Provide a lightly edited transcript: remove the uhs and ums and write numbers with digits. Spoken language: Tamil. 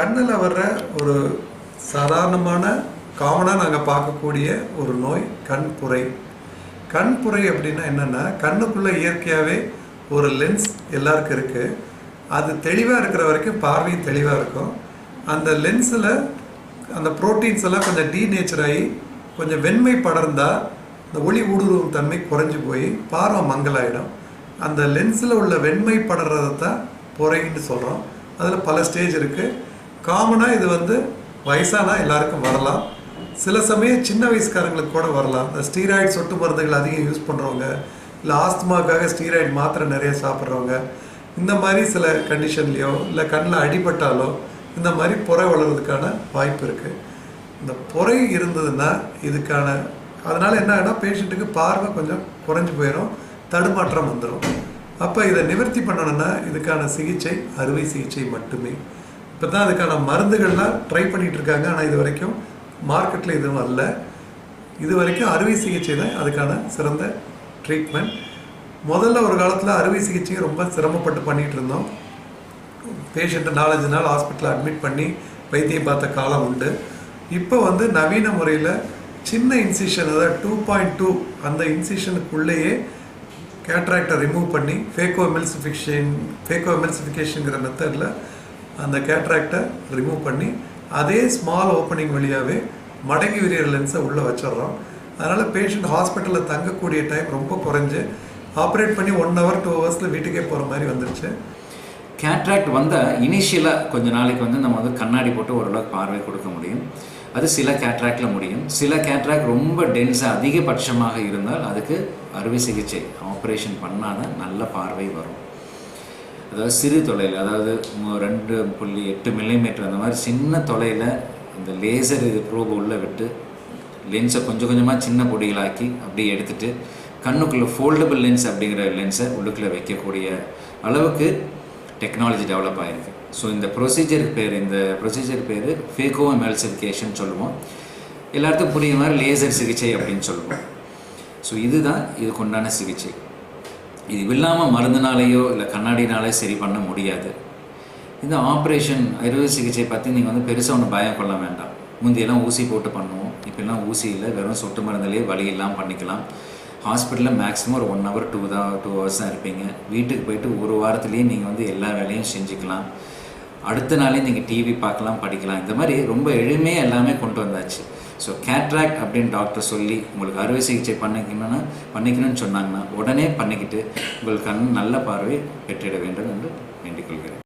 கண்ணில் வர்ற ஒரு சாதாரணமான காமனாக நாங்கள் பார்க்கக்கூடிய ஒரு நோய் கண்புரை. கண்புரை அப்படின்னா என்னென்னா, கண்ணுக்குள்ளே இயற்கையாகவே ஒரு லென்ஸ் எல்லாருக்கும் இருக்குது. அது தெளிவாக இருக்கிற வரைக்கும் பார்வையும் தெளிவாக இருக்கும். அந்த லென்ஸில் அந்த ப்ரோட்டீன்ஸ் எல்லாம் கொஞ்சம் டீநேச்சர் ஆகி கொஞ்சம் வெண்மை படர்ந்தால் இந்த ஒளி ஊடுருவும் தன்மை குறைஞ்சி போய் பார்வை மங்கலாயிடும். அந்த லென்ஸில் உள்ள வெண்மை படுறதை தான் புரைன்னு சொல்கிறோம். அதில் பல ஸ்டேஜ் இருக்குது. காமனாக இது வயசானா எல்லாருக்கும் வரலாம். சில சமயம் சின்ன வயசுக்காரங்களுக்கு கூட வரலாம். இந்த ஸ்டீராய்டு சொட்டு மருந்துகள் அதிகம் யூஸ் பண்ணுறவங்க, இல்லை ஆஸ்துமாக்காக ஸ்டீராய்டு மாத்திரை நிறைய சாப்பிட்றவங்க, இந்த மாதிரி சில கண்டிஷன்லேயோ இல்லை கண்ணில் அடிபட்டாலோ இந்த மாதிரி புரை வளர்கிறதுக்கான வாய்ப்பு இருக்குது. இந்த புரை இருந்ததுன்னா அதனால் என்ன ஆகினா பேஷண்ட்டுக்கு பார்வை கொஞ்சம் குறைஞ்சி போயிடும், தடுமாற்றம் வந்துடும். அப்போ இதை நிவர்த்தி பண்ணணுன்னா இதுக்கான சிகிச்சை அறுவை சிகிச்சை மட்டுமே. இப்போ தான் அதுக்கான மருந்துகள்லாம் ட்ரை பண்ணிகிட்டு இருக்காங்க. ஆனால் இது வரைக்கும் மார்க்கெட்டில் எதுவும் வரல. இது வரைக்கும் அறுவை சிகிச்சை தான் அதுக்கான சிறந்த ட்ரீட்மெண்ட். முதல்ல ஒரு காலத்தில் அறுவை சிகிச்சையை ரொம்ப சிரமப்பட்டு பண்ணிகிட்டு இருந்தோம். பேஷண்ட்டை 4-5 நாள் ஹாஸ்பிட்டலில் அட்மிட் பண்ணி வைத்தியம் பார்த்த காலம் உண்டு. இப்போ நவீன முறையில் சின்ன இன்சிஷன், அதாவது 2.2 அந்த இன்சிஷனுக்குள்ளேயே கேட்ராக்டை ரிமூவ் பண்ணி ஃபேக்கோ எமெல்சிஃபிகேஷனுங்கிற மெத்தடில் அந்த கேட்ராக்டை ரிமூவ் பண்ணி அதே ஸ்மால் ஓப்பனிங் வழியாகவே மடங்கி விரிகிற லென்ஸை உள்ளே வச்சிடறோம். அதனால் பேஷண்ட் ஹாஸ்பிட்டலில் தங்கக்கூடிய டைம் ரொம்ப குறைஞ்சி ஆப்ரேட் பண்ணி 1 hour 2 hours வீட்டுக்கே போகிற மாதிரி வந்துருச்சு. கேட்ராக்ட் இனிஷியலாக கொஞ்ச நாளைக்கு நம்ம கண்ணாடி போட்டு ஓரளவுக்கு பார்வை கொடுக்க முடியும். அது சில கேட்ராக்டில் முடியும். சில கேட்ராக்ட் ரொம்ப டென்ஸாக அதிகபட்சமாக இருந்தால் அதுக்கு அறுவை சிகிச்சை ஆப்ரேஷன் பண்ணால் தான் நல்ல பார்வை வரும். அதாவது சிறு தொலையில், அதாவது 2.8 மில்லிமீட்டர் அந்த மாதிரி சின்ன தொலையில் இந்த லேசர் ப்ரோபை உள்ளே விட்டு லென்ஸை கொஞ்சம் கொஞ்சமாக சின்ன பொடிகளாக்கி அப்படியே எடுத்துகிட்டு கண்ணுக்குள்ளே ஃபோல்டபுள் லென்ஸ் அப்படிங்கிற லென்ஸை உள்ளுக்குள்ளே வைக்கக்கூடிய அளவுக்கு டெக்னாலஜி டெவலப் ஆகிருக்கு. ஸோ இந்த ப்ரொசீஜர் பேர் ஃபேக்கோ எமெல்சிஃபிகேஷன் சொல்லுவோம். எல்லாத்துக்கும் புரியுற மாதிரி லேசர் சிகிச்சை அப்படின்னு சொல்லுவோம். ஸோ இதுக்கு உண்டான சிகிச்சை. இது இல்லாமல் மருந்துனாலேயோ இல்லை கண்ணாடினாலே சரி பண்ண முடியாது. இந்த ஆப்ரேஷன் அறுவை சிகிச்சை பற்றி நீங்கள் பெருசாக ஒன்று பயம் கொள்ள வேண்டாம். முந்தையெல்லாம் ஊசி போட்டு பண்ணுவோம். இப்போல்லாம் ஊசி இல்லை, வெறும் சொட்டு மருந்துலேயே வலி இல்லாமல் பண்ணிக்கலாம். ஹாஸ்பிட்டலில் மேக்ஸிமம் ஒரு 1 hour 2 hours தான் இருப்பீங்க. வீட்டுக்கு போய்ட்டு ஒரு வாரத்துலேயே நீங்கள் எல்லா வேலையும் செஞ்சுக்கலாம். அடுத்த நாளே நீங்கள் டிவி பார்க்கலாம், படிக்கலாம். இந்த மாதிரி ரொம்ப எளிமையாக எல்லாமே கொண்டு வந்தாச்சு. ஸோ கேட்ராக்ட் அப்படின்னு டாக்டர் சொல்லி உங்களுக்கு அறுவை சிகிச்சை பண்ணிக்கணும்னு சொன்னாங்கன்னா உடனே பண்ணிக்கிட்டு உங்கள் கண் நல்ல பார்வை பெற்றிட வேண்டும் என்று வேண்டிக் கொள்கிறேன்.